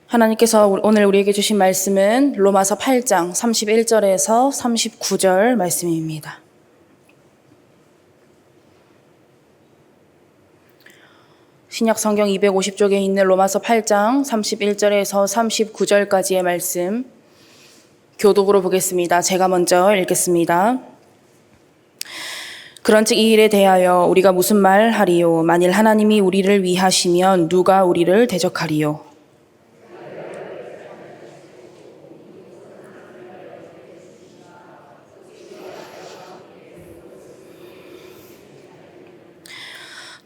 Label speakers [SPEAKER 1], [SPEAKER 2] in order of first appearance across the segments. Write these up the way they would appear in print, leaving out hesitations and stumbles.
[SPEAKER 1] 하나님께서 오늘 우리에게 주신 말씀은 로마서 8장 31절에서 39절 말씀입니다. 신약 성경 250쪽에 있는 로마서 8장 31절에서 39절까지의 말씀 교독으로 보겠습니다. 제가 먼저 읽겠습니다. 그런즉 이 일에 대하여 우리가 무슨 말 하리요? 만일 하나님이 우리를 위하시면 누가 우리를 대적하리요?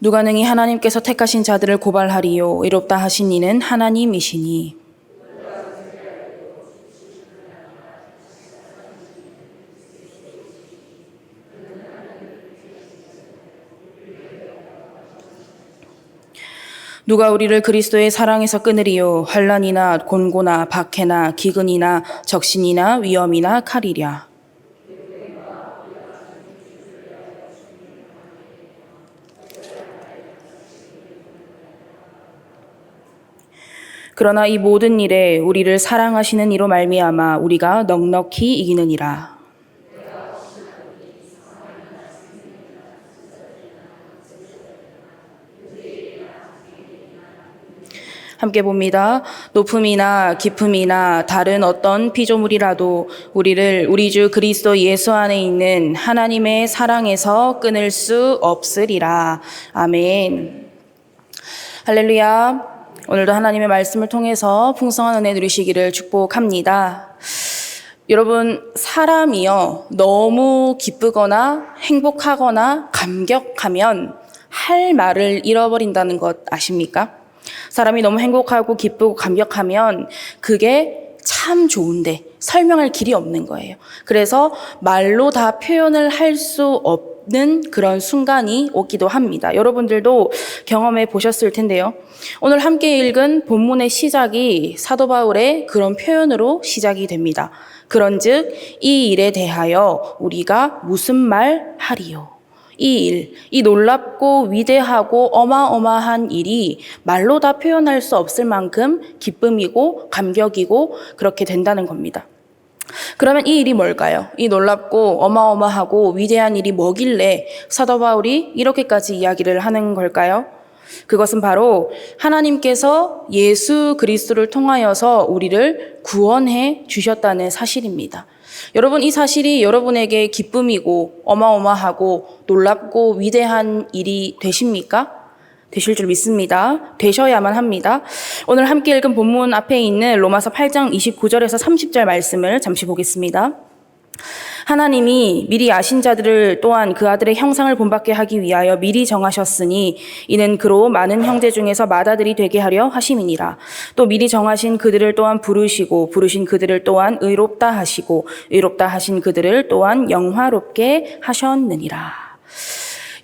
[SPEAKER 1] 누가 능히 하나님께서 택하신 자들을 고발하리요? 의롭다 하신 이는 하나님이시니. 누가 우리를 그리스도의 사랑에서 끊으리요? 환난이나 곤고나 박해나 기근이나 적신이나 위험이나 칼이랴. 그러나 이 모든 일에 우리를 사랑하시는 이로 말미암아 우리가 넉넉히 이기느니라. 함께 봅니다. 높음이나 깊음이나 다른 어떤 피조물이라도 우리를 우리 주 그리스도 예수 안에 있는 하나님의 사랑에서 끊을 수 없으리라. 아멘. 할렐루야. 오늘도 하나님의 말씀을 통해서 풍성한 은혜 누리시기를 축복합니다. 여러분, 사람이요, 너무 기쁘거나 행복하거나 감격하면 할 말을 잃어버린다는 것 아십니까? 사람이 너무 행복하고 기쁘고 감격하면 그게 참 좋은데 설명할 길이 없는 거예요. 그래서 말로 다 표현을 할 수 없는 그런 순간이 오기도 합니다. 여러분들도 경험해 보셨을 텐데요. 오늘 함께 읽은 본문의 시작이 사도 바울의 그런 표현으로 시작이 됩니다. 그런즉 이 일에 대하여 우리가 무슨 말 하리요? 이 일, 이 놀랍고 위대하고 어마어마한 일이 말로 다 표현할 수 없을 만큼 기쁨이고 감격이고 그렇게 된다는 겁니다. 그러면 이 일이 뭘까요? 이 놀랍고 어마어마하고 위대한 일이 뭐길래 사도 바울이 이렇게까지 이야기를 하는 걸까요? 그것은 바로 하나님께서 예수 그리스도를 통하여서 우리를 구원해 주셨다는 사실입니다. 여러분, 이 사실이 여러분에게 기쁨이고 어마어마하고 놀랍고 위대한 일이 되십니까? 되실 줄 믿습니다. 되셔야만 합니다. 오늘 함께 읽은 본문 앞에 있는 로마서 8장 29절에서 30절 말씀을 잠시 보겠습니다. 하나님이 미리 아신 자들을 또한 그 아들의 형상을 본받게 하기 위하여 미리 정하셨으니 이는 그로 많은 형제 중에서 맏아들이 되게 하려 하심이니라. 또 미리 정하신 그들을 또한 부르시고 부르신 그들을 또한 의롭다 하시고 의롭다 하신 그들을 또한 영화롭게 하셨느니라.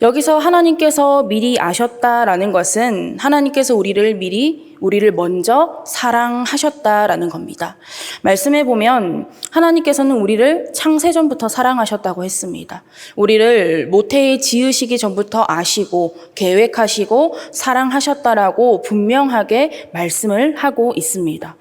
[SPEAKER 1] 여기서 하나님께서 미리 아셨다라는 것은 하나님께서 우리를 먼저 사랑하셨다라는 겁니다. 말씀에 보면 하나님께서는 우리를 창세전부터 사랑하셨다고 했습니다. 우리를 모태에 지으시기 전부터 아시고 계획하시고 사랑하셨다라고 분명하게 말씀을 하고 있습니다.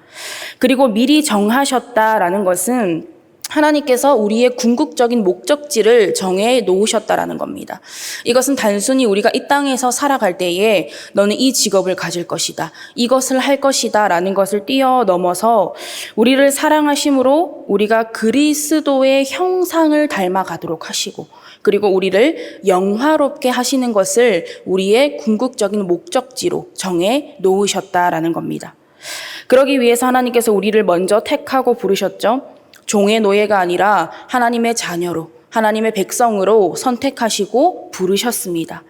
[SPEAKER 1] 그리고 미리 정하셨다라는 것은 하나님께서 우리의 궁극적인 목적지를 정해 놓으셨다라는 겁니다. 이것은 단순히 우리가 이 땅에서 살아갈 때에 너는 이 직업을 가질 것이다, 이것을 할 것이다 라는 것을 뛰어넘어서 우리를 사랑하심으로 우리가 그리스도의 형상을 닮아가도록 하시고 그리고 우리를 영화롭게 하시는 것을 우리의 궁극적인 목적지로 정해 놓으셨다라는 겁니다. 그러기 위해서 하나님께서 우리를 먼저 택하고 부르셨죠. 종의 노예가 아니라 하나님의 자녀로, 하나님의 백성으로 선택하시고 부르셨습니다.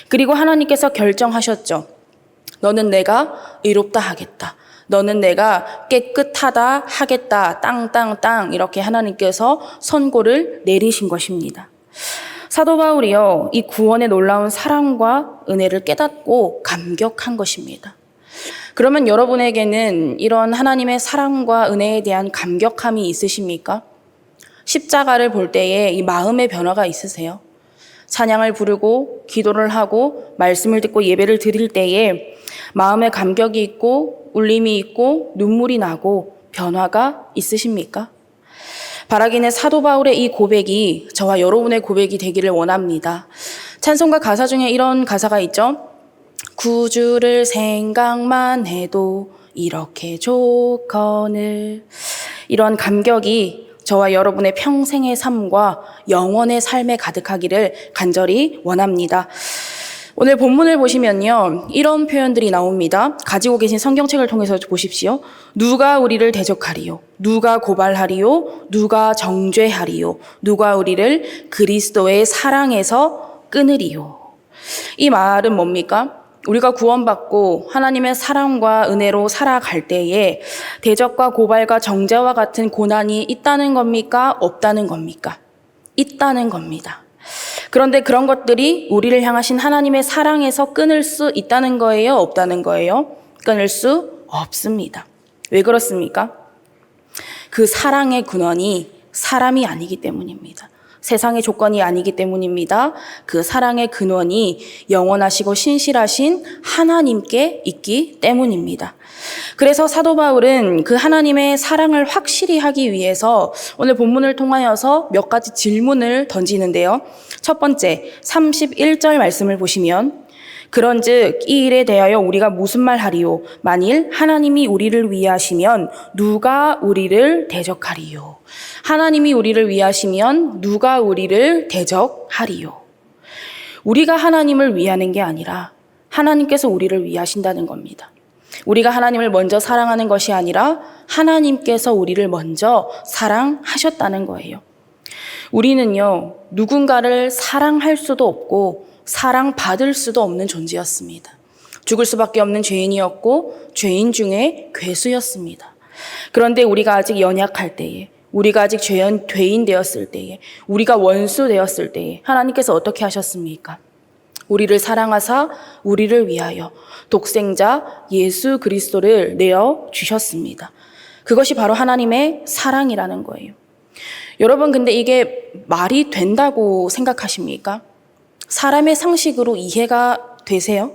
[SPEAKER 1] 그리고 하나님께서 결정하셨죠. 너는 내가 의롭다 하겠다. 너는 내가 깨끗하다 하겠다. 땅 이렇게 하나님께서 선고를 내리신 것입니다. 사도 바울이요, 이 구원의 놀라운 사랑과 은혜를 깨닫고 감격한 것입니다. 그러면 여러분에게는 이런 하나님의 사랑과 은혜에 대한 감격함이 있으십니까? 십자가를 볼 때에 이 마음의 변화가 있으세요? 찬양을 부르고 기도를 하고 말씀을 듣고 예배를 드릴 때에 마음의 감격이 있고 울림이 있고 눈물이 나고 변화가 있으십니까? 바라기는 사도 바울의 이 고백이 저와 여러분의 고백이 되기를 원합니다. 찬송가 가사 중에 이런 가사가 있죠. 구주를 생각만 해도 이렇게 좋거늘. 이런 감격이 저와 여러분의 평생의 삶과 영원의 삶에 가득하기를 간절히 원합니다. 오늘 본문을 보시면요, 이런 표현들이 나옵니다. 가지고 계신 성경책을 통해서 보십시오. 누가 우리를 대적하리요? 누가 고발하리요? 누가 정죄하리요? 누가 우리를 그리스도의 사랑에서 끊으리요? 이 말은 뭡니까? 우리가 구원받고 하나님의 사랑과 은혜로 살아갈 때에 대적과 고발과 정죄와 같은 고난이 있다는 겁니까? 없다는 겁니까? 있다는 겁니다. 그런데 그런 것들이 우리를 향하신 하나님의 사랑에서 끊을 수 있다는 거예요? 없다는 거예요? 끊을 수 없습니다. 왜 그렇습니까? 그 사랑의 근원이 사람이 아니기 때문입니다. 세상의 조건이 아니기 때문입니다. 그 사랑의 근원이 영원하시고 신실하신 하나님께 있기 때문입니다. 그래서 사도 바울은 그 하나님의 사랑을 확실히 하기 위해서 오늘 본문을 통하여서 몇 가지 질문을 던지는데요. 첫 번째, 31절 말씀을 보시면 그런즉 이 일에 대하여 우리가 무슨 말 하리요? 만일 하나님이 우리를 위하시면 누가 우리를 대적하리요? 하나님이 우리를 위하시면 누가 우리를 대적하리요? 우리가 하나님을 위하는 게 아니라 하나님께서 우리를 위하신다는 겁니다. 우리가 하나님을 먼저 사랑하는 것이 아니라 하나님께서 우리를 먼저 사랑하셨다는 거예요. 우리는요, 누군가를 사랑할 수도 없고 사랑받을 수도 없는 존재였습니다. 죽을 수밖에 없는 죄인이었고 죄인 중에 괴수였습니다. 그런데 우리가 아직 연약할 때에, 우리가 아직 죄인 되었을 때에, 우리가 원수 되었을 때에 하나님께서 어떻게 하셨습니까? 우리를 사랑하사 우리를 위하여 독생자 예수 그리스도를 내어주셨습니다. 그것이 바로 하나님의 사랑이라는 거예요. 여러분, 근데 이게 말이 된다고 생각하십니까? 사람의 상식으로 이해가 되세요?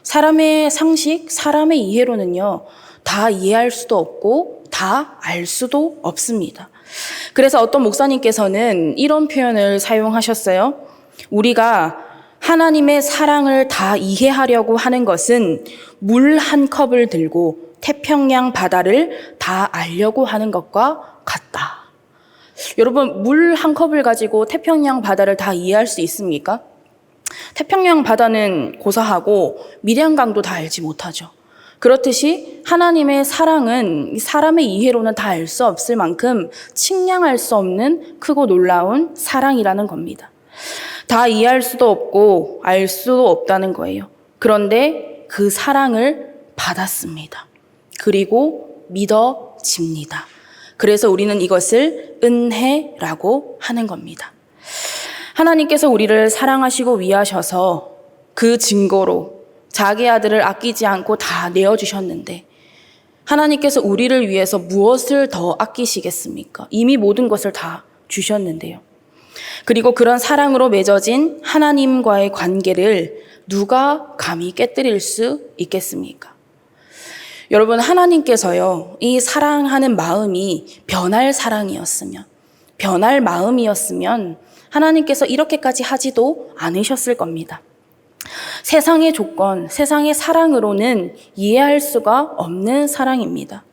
[SPEAKER 1] 사람의 상식, 사람의 이해로는요, 다 이해할 수도 없고 다 알 수도 없습니다. 그래서 어떤 목사님께서는 이런 표현을 사용하셨어요. 우리가 하나님의 사랑을 다 이해하려고 하는 것은 물 한 컵을 들고 태평양 바다를 다 알려고 하는 것과 같다. 여러분, 물 한 컵을 가지고 태평양 바다를 다 이해할 수 있습니까? 태평양 바다는 고사하고 미량강도 다 알지 못하죠. 그렇듯이 하나님의 사랑은 사람의 이해로는 다 알 수 없을 만큼 측량할 수 없는 크고 놀라운 사랑이라는 겁니다. 다 이해할 수도 없고 알 수도 없다는 거예요. 그런데 그 사랑을 받았습니다. 그리고 믿어집니다. 그래서 우리는 이것을 은혜라고 하는 겁니다. 하나님께서 우리를 사랑하시고 위하셔서 그 증거로 자기 아들을 아끼지 않고 다 내어주셨는데 하나님께서 우리를 위해서 무엇을 더 아끼시겠습니까? 이미 모든 것을 다 주셨는데요. 그리고 그런 사랑으로 맺어진 하나님과의 관계를 누가 감히 깨뜨릴 수 있겠습니까? 여러분, 하나님께서요, 이 사랑하는 마음이 변할 사랑이었으면, 변할 마음이었으면 하나님께서 이렇게까지 하지도 않으셨을 겁니다. 세상의 조건, 세상의 사랑으로는 이해할 수가 없는 사랑입니다.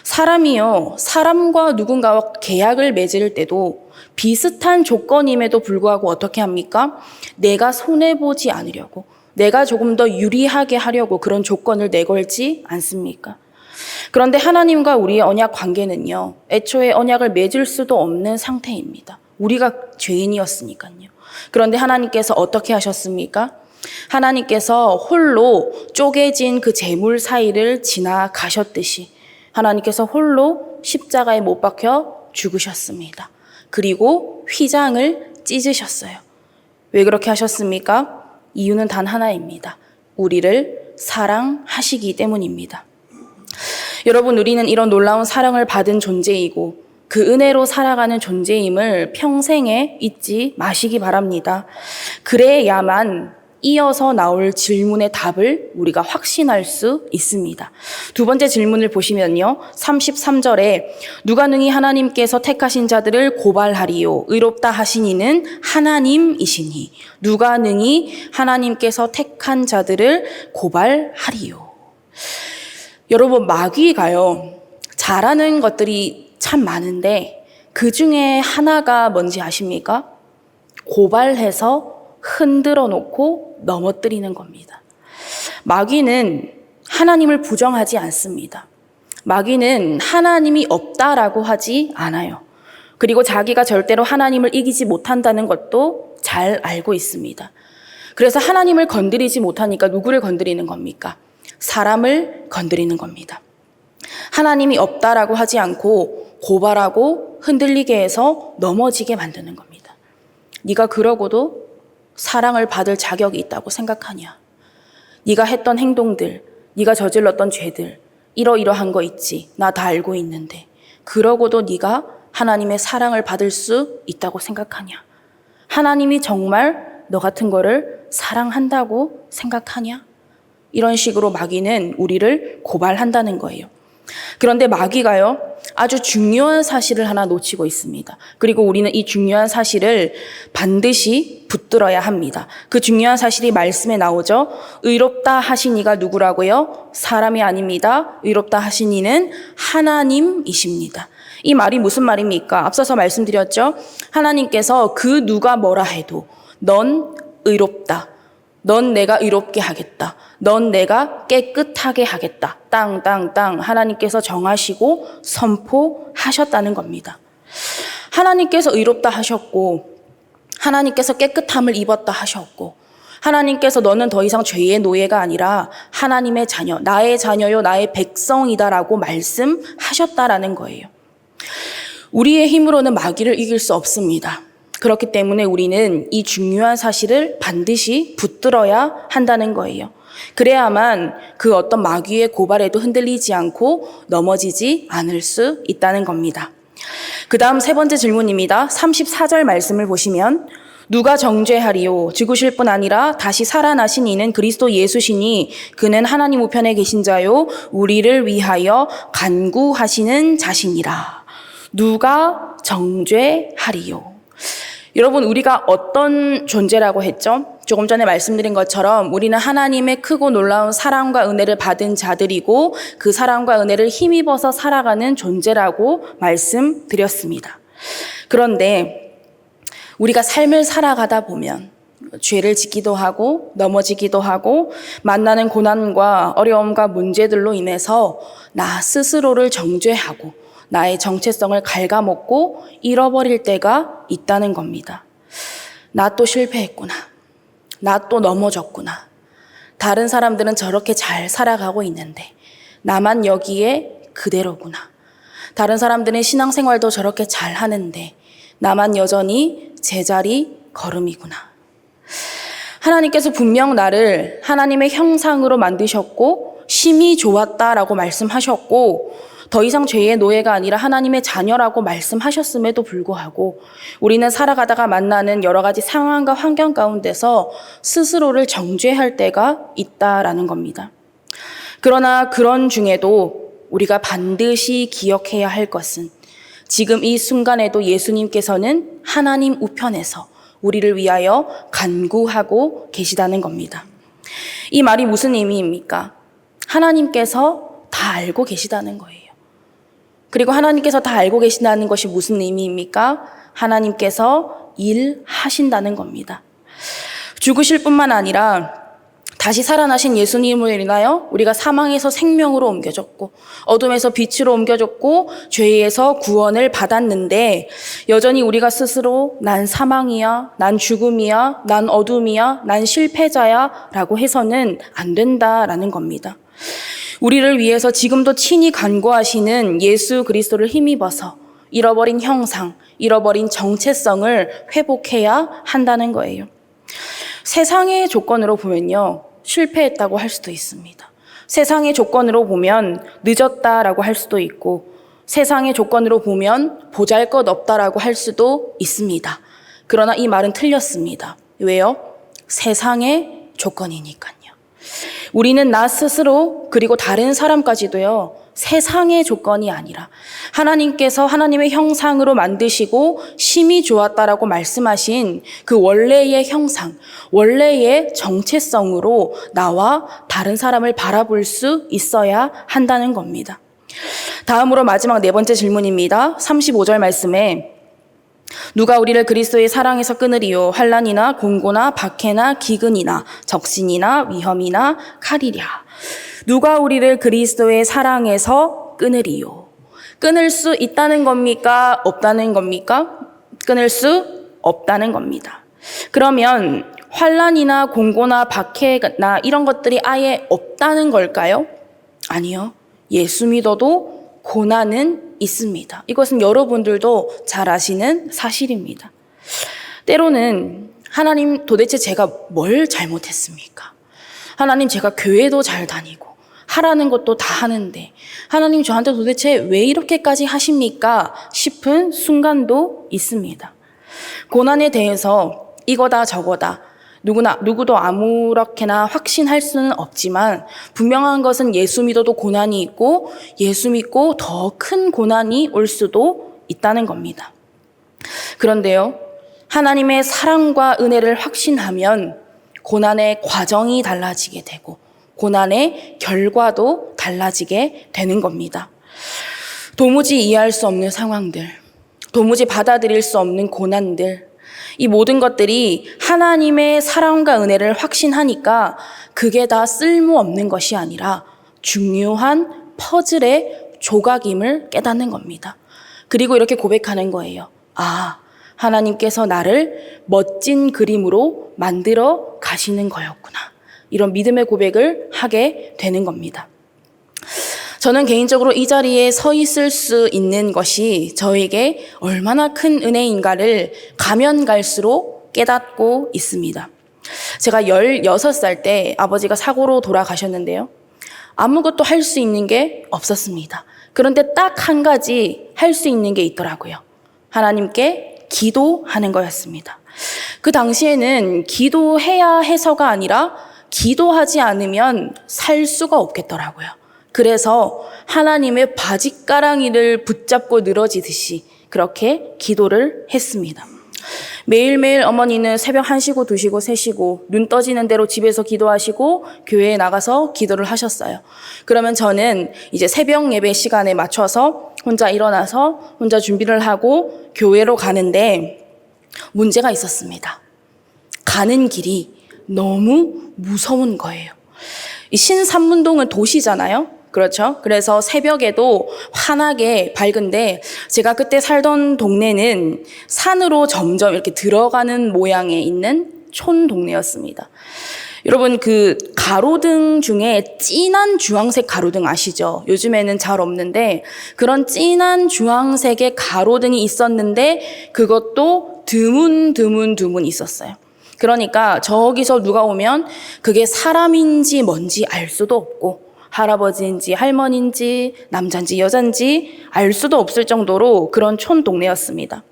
[SPEAKER 1] 사람이요, 사람과 누군가와 계약을 맺을 때도 비슷한 조건임에도 불구하고 어떻게 합니까? 내가 손해보지 않으려고, 내가 조금 더 유리하게 하려고 그런 조건을 내걸지 않습니까? 그런데 하나님과 우리의 언약 관계는요, 애초에 언약을 맺을 수도 없는 상태입니다. 우리가 죄인이었으니까요. 그런데 하나님께서 어떻게 하셨습니까? 하나님께서 홀로 쪼개진 그 재물 사이를 지나가셨듯이 하나님께서 홀로 십자가에 못 박혀 죽으셨습니다. 그리고 휘장을 찢으셨어요. 왜 그렇게 하셨습니까? 이유는 단 하나입니다. 우리를 사랑하시기 때문입니다. 여러분, 우리는 이런 놀라운 사랑을 받은 존재이고 그 은혜로 살아가는 존재임을 평생에 잊지 마시기 바랍니다. 그래야만 이어서 나올 질문의 답을 우리가 확신할 수 있습니다. 두 번째 질문을 보시면요. 33절에 누가 능히 하나님께서 택하신 자들을 고발하리요. 의롭다 하신 이는 하나님이시니. 누가 능히 하나님께서 택한 자들을 고발하리요. 여러분, 마귀가요, 잘하는 것들이 참 많은데 그 중에 하나가 뭔지 아십니까? 고발해서 흔들어 놓고 넘어뜨리는 겁니다. 마귀는 하나님을 부정하지 않습니다. 마귀는 하나님이 없다라고 하지 않아요. 그리고 자기가 절대로 하나님을 이기지 못한다는 것도 잘 알고 있습니다. 그래서 하나님을 건드리지 못하니까 누구를 건드리는 겁니까? 사람을 건드리는 겁니다. 하나님이 없다라고 하지 않고 고발하고 흔들리게 해서 넘어지게 만드는 겁니다. 네가 그러고도 사랑을 받을 자격이 있다고 생각하냐? 네가 했던 행동들, 네가 저질렀던 죄들, 이러이러한 거 있지. 나 다 알고 있는데 그러고도 네가 하나님의 사랑을 받을 수 있다고 생각하냐? 하나님이 정말 너 같은 거를 사랑한다고 생각하냐? 이런 식으로 마귀는 우리를 고발한다는 거예요. 그런데 마귀가요, 아주 중요한 사실을 하나 놓치고 있습니다. 그리고 우리는 이 중요한 사실을 반드시 붙들어야 합니다. 그 중요한 사실이 말씀에 나오죠. 의롭다 하신 이가 누구라고요? 사람이 아닙니다. 의롭다 하신 이는 하나님이십니다. 이 말이 무슨 말입니까? 앞서서 말씀드렸죠. 하나님께서 그 누가 뭐라 해도 넌 의롭다. 넌 내가 의롭게 하겠다. 넌 내가 깨끗하게 하겠다. 땅땅땅 하나님께서 정하시고 선포하셨다는 겁니다. 하나님께서 의롭다 하셨고 하나님께서 깨끗함을 입었다 하셨고 하나님께서 너는 더 이상 죄의 노예가 아니라 하나님의 자녀, 나의 자녀요 나의 백성이다라고 말씀하셨다라는 거예요. 우리의 힘으로는 마귀를 이길 수 없습니다. 그렇기 때문에 우리는 이 중요한 사실을 반드시 붙들어야 한다는 거예요. 그래야만 그 어떤 마귀의 고발에도 흔들리지 않고 넘어지지 않을 수 있다는 겁니다. 그 다음 세 번째 질문입니다. 34절 말씀을 보시면 누가 정죄하리요? 죽으실 뿐 아니라 다시 살아나신 이는 그리스도 예수시니 그는 하나님 우편에 계신 자요 우리를 위하여 간구하시는 자시니라. 누가 정죄하리요? 여러분, 우리가 어떤 존재라고 했죠? 조금 전에 말씀드린 것처럼 우리는 하나님의 크고 놀라운 사랑과 은혜를 받은 자들이고 그 사랑과 은혜를 힘입어서 살아가는 존재라고 말씀드렸습니다. 그런데 우리가 삶을 살아가다 보면 죄를 짓기도 하고 넘어지기도 하고 만나는 고난과 어려움과 문제들로 인해서 나 스스로를 정죄하고 나의 정체성을 갉아먹고 잃어버릴 때가 있다는 겁니다. 나 또 실패했구나. 나 또 넘어졌구나. 다른 사람들은 저렇게 잘 살아가고 있는데 나만 여기에 그대로구나. 다른 사람들은 신앙생활도 저렇게 잘 하는데 나만 여전히 제자리 걸음이구나. 하나님께서 분명 나를 하나님의 형상으로 만드셨고 심히 좋았다라고 말씀하셨고 더 이상 죄의 노예가 아니라 하나님의 자녀라고 말씀하셨음에도 불구하고 우리는 살아가다가 만나는 여러 가지 상황과 환경 가운데서 스스로를 정죄할 때가 있다라는 겁니다. 그러나 그런 중에도 우리가 반드시 기억해야 할 것은 지금 이 순간에도 예수님께서는 하나님 우편에서 우리를 위하여 간구하고 계시다는 겁니다. 이 말이 무슨 의미입니까? 하나님께서 다 알고 계시다는 거예요. 그리고 하나님께서 다 알고 계신다는 것이 무슨 의미입니까? 하나님께서 일하신다는 겁니다. 죽으실 뿐만 아니라 다시 살아나신 예수님을 인하여 우리가 사망에서 생명으로 옮겨졌고 어둠에서 빛으로 옮겨졌고 죄에서 구원을 받았는데 여전히 우리가 스스로 난 사망이야, 난 죽음이야, 난 어둠이야, 난 실패자야 라고 해서는 안 된다라는 겁니다. 우리를 위해서 지금도 친히 간구하시는 예수 그리스도를 힘입어서 잃어버린 형상, 잃어버린 정체성을 회복해야 한다는 거예요. 세상의 조건으로 보면요, 실패했다고 할 수도 있습니다. 세상의 조건으로 보면 늦었다라고 할 수도 있고 세상의 조건으로 보면 보잘것없다라고 할 수도 있습니다. 그러나 이 말은 틀렸습니다. 왜요? 세상의 조건이니까요. 우리는 나 스스로 그리고 다른 사람까지도요, 세상의 조건이 아니라 하나님께서 하나님의 형상으로 만드시고 심히 좋았다라고 말씀하신 그 원래의 형상, 원래의 정체성으로 나와 다른 사람을 바라볼 수 있어야 한다는 겁니다. 다음으로 마지막 네 번째 질문입니다. 35절 말씀에 누가 우리를 그리스도의 사랑에서 끊으리요 환난이나 공고나 박해나 기근이나 적신이나 위험이나 칼이랴. 누가 우리를 그리스도의 사랑에서 끊으리요. 끊을 수 있다는 겁니까? 없다는 겁니까? 끊을 수 없다는 겁니다. 그러면 환난이나 공고나 박해나 이런 것들이 아예 없다는 걸까요? 아니요. 예수 믿어도 고난은 있습니다. 이것은 여러분들도 잘 아시는 사실입니다. 때로는 하나님 도대체 제가 뭘 잘못했습니까? 하나님 제가 교회도 잘 다니고 하라는 것도 다 하는데 하나님 저한테 도대체 왜 이렇게까지 하십니까? 싶은 순간도 있습니다. 고난에 대해서 이거다 저거다 누구도 아무렇게나 확신할 수는 없지만 분명한 것은 예수 믿어도 고난이 있고 예수 믿고 더 큰 고난이 올 수도 있다는 겁니다. 그런데요, 하나님의 사랑과 은혜를 확신하면 고난의 과정이 달라지게 되고 고난의 결과도 달라지게 되는 겁니다. 도무지 이해할 수 없는 상황들, 도무지 받아들일 수 없는 고난들, 이 모든 것들이 하나님의 사랑과 은혜를 확신하니까 그게 다 쓸모없는 것이 아니라 중요한 퍼즐의 조각임을 깨닫는 겁니다. 그리고 이렇게 고백하는 거예요. 아, 하나님께서 나를 멋진 그림으로 만들어 가시는 거였구나. 이런 믿음의 고백을 하게 되는 겁니다. 저는 개인적으로 이 자리에 서 있을 수 있는 것이 저에게 얼마나 큰 은혜인가를 가면 갈수록 깨닫고 있습니다. 제가 16살 때 아버지가 사고로 돌아가셨는데요. 아무것도 할 수 있는 게 없었습니다. 그런데 딱 한 가지 할 수 있는 게 있더라고요. 하나님께 기도하는 거였습니다. 그 당시에는 기도해야 해서가 아니라 기도하지 않으면 살 수가 없겠더라고요. 그래서 하나님의 바짓가랑이를 붙잡고 늘어지듯이 그렇게 기도를 했습니다. 매일매일 어머니는 새벽 1시고 2시고 3시고 눈 떠지는 대로 집에서 기도하시고 교회에 나가서 기도를 하셨어요. 그러면 저는 이제 새벽 예배 시간에 맞춰서 혼자 일어나서 혼자 준비를 하고 교회로 가는데 문제가 있었습니다. 가는 길이 너무 무서운 거예요. 이 신삼문동은 도시잖아요. 그렇죠? 그래서 새벽에도 환하게 밝은데 제가 그때 살던 동네는 산으로 점점 이렇게 들어가는 모양에 있는 촌 동네였습니다. 여러분 그 가로등 중에 진한 주황색 가로등 아시죠? 요즘에는 잘 없는데 그런 진한 주황색의 가로등이 있었는데 그것도 드문 있었어요. 그러니까 저기서 누가 오면 그게 사람인지 뭔지 알 수도 없고 할아버지인지 할머니인지 남자인지 여자인지 알 수도 없을 정도로 그런 촌 동네였습니다.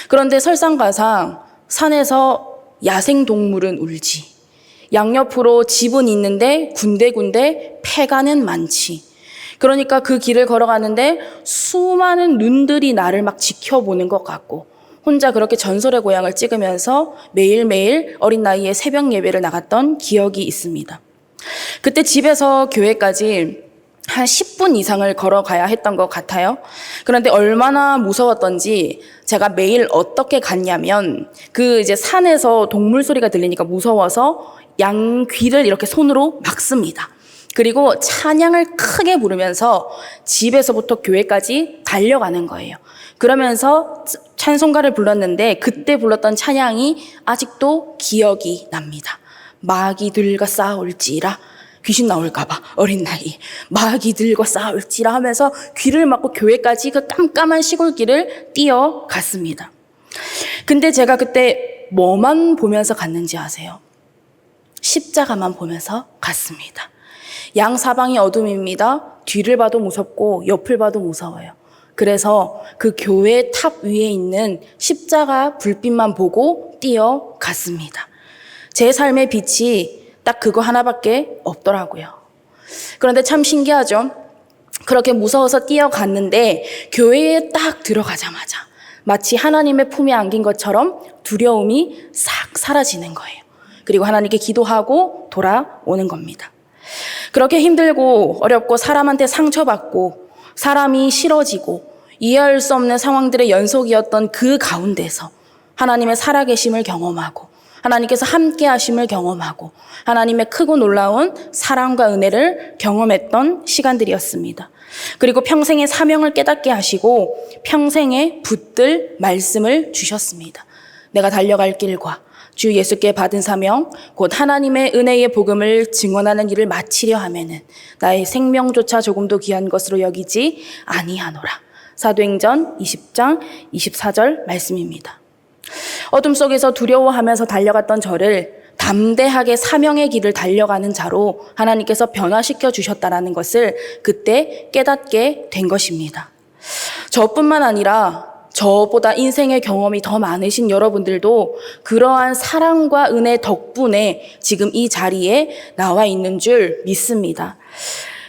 [SPEAKER 1] 그런데 설상가상 산에서 야생동물은 울지, 양옆으로 집은 있는데 군데군데 폐가는 많지. 그러니까 그 길을 걸어가는데 수많은 눈들이 나를 막 지켜보는 것 같고 혼자 그렇게 전설의 고향을 찍으면서 매일매일 어린 나이에 새벽 예배를 나갔던 기억이 있습니다. 그때 집에서 교회까지 한 10분 이상을 걸어가야 했던 것 같아요. 그런데 얼마나 무서웠던지 제가 매일 어떻게 갔냐면 그 이제 산에서 동물 소리가 들리니까 무서워서 양 귀를 이렇게 손으로 막습니다. 그리고 찬양을 크게 부르면서 집에서부터 교회까지 달려가는 거예요. 그러면서 찬송가를 불렀는데 그때 불렀던 찬양이 아직도 기억이 납니다. 마귀들과 싸울지라, 귀신 나올까봐 어린 나이 마귀들과 싸울지라 하면서 귀를 막고 교회까지 그 깜깜한 시골길을 뛰어갔습니다. 근데 제가 그때 뭐만 보면서 갔는지 아세요? 십자가만 보면서 갔습니다. 양사방이 어둠입니다. 뒤를 봐도 무섭고 옆을 봐도 무서워요. 그래서 그 교회 탑 위에 있는 십자가 불빛만 보고 뛰어갔습니다. 제 삶의 빛이 딱 그거 하나밖에 없더라고요. 그런데 참 신기하죠? 그렇게 무서워서 뛰어갔는데 교회에 딱 들어가자마자 마치 하나님의 품에 안긴 것처럼 두려움이 싹 사라지는 거예요. 그리고 하나님께 기도하고 돌아오는 겁니다. 그렇게 힘들고 어렵고 사람한테 상처받고 사람이 싫어지고 이해할 수 없는 상황들의 연속이었던 그 가운데서 하나님의 살아계심을 경험하고 하나님께서 함께 하심을 경험하고 하나님의 크고 놀라운 사랑과 은혜를 경험했던 시간들이었습니다. 그리고 평생의 사명을 깨닫게 하시고 평생에 붙들 말씀을 주셨습니다. 내가 달려갈 길과 주 예수께 받은 사명, 곧 하나님의 은혜의 복음을 증언하는 일을 마치려 하면은 나의 생명조차 조금도 귀한 것으로 여기지 아니하노라. 사도행전 20장 24절 말씀입니다. 어둠 속에서 두려워하면서 달려갔던 저를 담대하게 사명의 길을 달려가는 자로 하나님께서 변화시켜 주셨다는 것을 그때 깨닫게 된 것입니다. 저뿐만 아니라 저보다 인생의 경험이 더 많으신 여러분들도 그러한 사랑과 은혜 덕분에 지금 이 자리에 나와 있는 줄 믿습니다.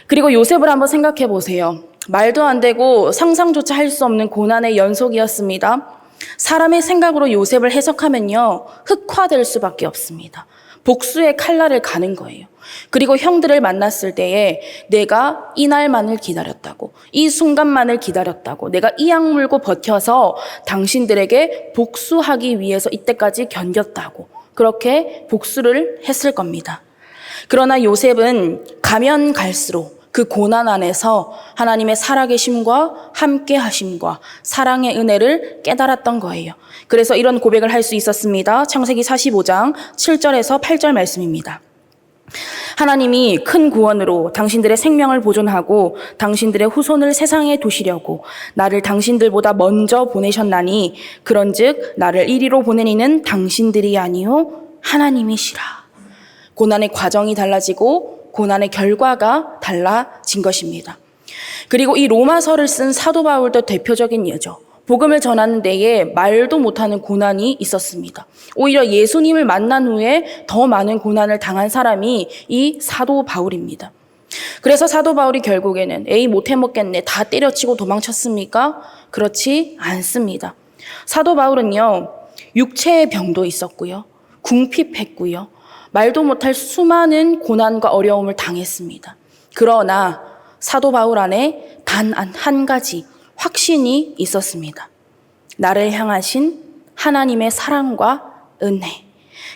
[SPEAKER 1] 그리고 요셉을 한번 생각해 보세요. 말도 안 되고 상상조차 할 수 없는 고난의 연속이었습니다. 사람의 생각으로 요셉을 해석하면요, 흑화될 수밖에 없습니다. 복수의 칼날을 가는 거예요. 그리고 형들을 만났을 때에 내가 이날만을 기다렸다고, 이 순간만을 기다렸다고, 내가 이 악물고 버텨서 당신들에게 복수하기 위해서 이때까지 견뎠다고, 그렇게 복수를 했을 겁니다. 그러나 요셉은 가면 갈수록 그 고난 안에서 하나님의 살아계심과 함께하심과 사랑의 은혜를 깨달았던 거예요. 그래서 이런 고백을 할 수 있었습니다. 창세기 45장 7절에서 8절 말씀입니다. 하나님이 큰 구원으로 당신들의 생명을 보존하고 당신들의 후손을 세상에 두시려고 나를 당신들보다 먼저 보내셨나니 그런즉 나를 이리로 보낸 이는 당신들이 아니요 하나님이시라. 고난의 과정이 달라지고 고난의 결과가 달라진 것입니다. 그리고 이 로마서를 쓴 사도 바울도 대표적인 예죠. 복음을 전하는 데에 말도 못하는 고난이 있었습니다. 오히려 예수님을 만난 후에 더 많은 고난을 당한 사람이 이 사도 바울입니다. 그래서 사도 바울이 결국에는 에이 못해 먹겠네, 다 때려치고 도망쳤습니까? 그렇지 않습니다. 사도 바울은요, 육체의 병도 있었고요, 궁핍했고요, 말도 못할 수많은 고난과 어려움을 당했습니다. 그러나 사도 바울 안에 단 한 가지 확신이 있었습니다. 나를 향하신 하나님의 사랑과 은혜.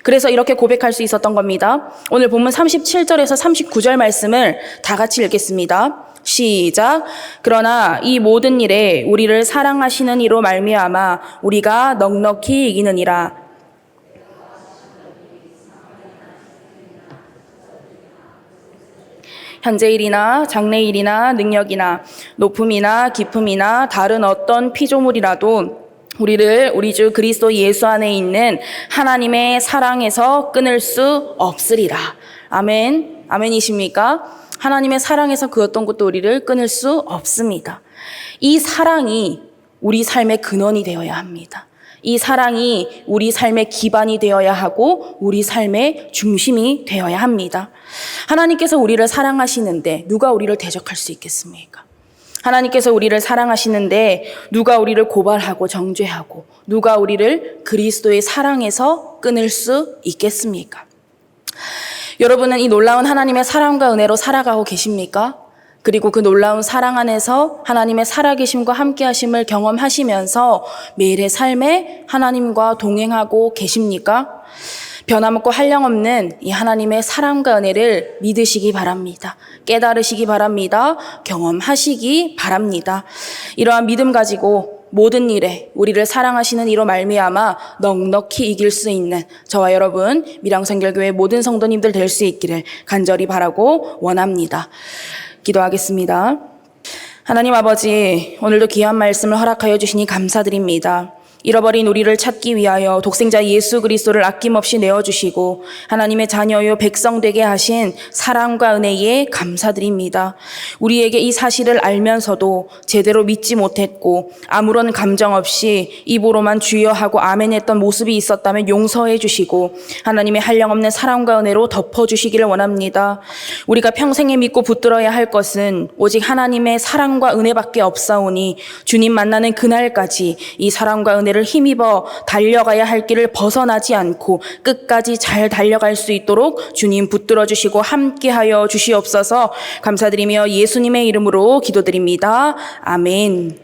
[SPEAKER 1] 그래서 이렇게 고백할 수 있었던 겁니다. 오늘 본문 37절에서 39절 말씀을 다 같이 읽겠습니다. 시작. 그러나 이 모든 일에 우리를 사랑하시는 이로 말미암아 우리가 넉넉히 이기느니라. 현재일이나 장래일이나 능력이나 높음이나 깊음이나 다른 어떤 피조물이라도 우리를 우리 주 그리스도 예수 안에 있는 하나님의 사랑에서 끊을 수 없으리라. 아멘. 아멘이십니까? 하나님의 사랑에서 그 어떤 것도 우리를 끊을 수 없습니다. 이 사랑이 우리 삶의 근원이 되어야 합니다. 이 사랑이 우리 삶의 기반이 되어야 하고 우리 삶의 중심이 되어야 합니다. 하나님께서 우리를 사랑하시는데 누가 우리를 대적할 수 있겠습니까? 하나님께서 우리를 사랑하시는데 누가 우리를 고발하고 정죄하고 누가 우리를 그리스도의 사랑에서 끊을 수 있겠습니까? 여러분은 이 놀라운 하나님의 사랑과 은혜로 살아가고 계십니까? 그리고 그 놀라운 사랑 안에서 하나님의 살아계심과 함께하심을 경험하시면서 매일의 삶에 하나님과 동행하고 계십니까? 변함없고 한량없는 이 하나님의 사랑과 은혜를 믿으시기 바랍니다. 깨달으시기 바랍니다. 경험하시기 바랍니다. 이러한 믿음 가지고 모든 일에 우리를 사랑하시는 이로 말미암아 넉넉히 이길 수 있는 저와 여러분 밀양선결교회 모든 성도님들 될 수 있기를 간절히 바라고 원합니다. 기도하겠습니다. 하나님 아버지, 오늘도 귀한 말씀을 허락하여 주시니 감사드립니다. 잃어버린 우리를 찾기 위하여 독생자 예수 그리스도를 아낌없이 내어주시고 하나님의 자녀요 백성 되게 하신 사랑과 은혜에 감사드립니다. 우리에게 이 사실을 알면서도 제대로 믿지 못했고 아무런 감정 없이 입으로만 주여 하고 아멘 했던 모습이 있었다면 용서해 주시고 하나님의 한량없는 사랑과 은혜로 덮어주시기를 원합니다. 우리가 평생에 믿고 붙들어야 할 것은 오직 하나님의 사랑과 은혜밖에 없사오니 주님 만나는 그날까지 이 사랑과 은혜를 힘입어 달려가야 할 길을 벗어나지 않고 끝까지 잘 달려갈 수 있도록 주님 붙들어 주시고 함께하여 주시옵소서. 감사드리며 예수님의 이름으로 기도드립니다. 아멘.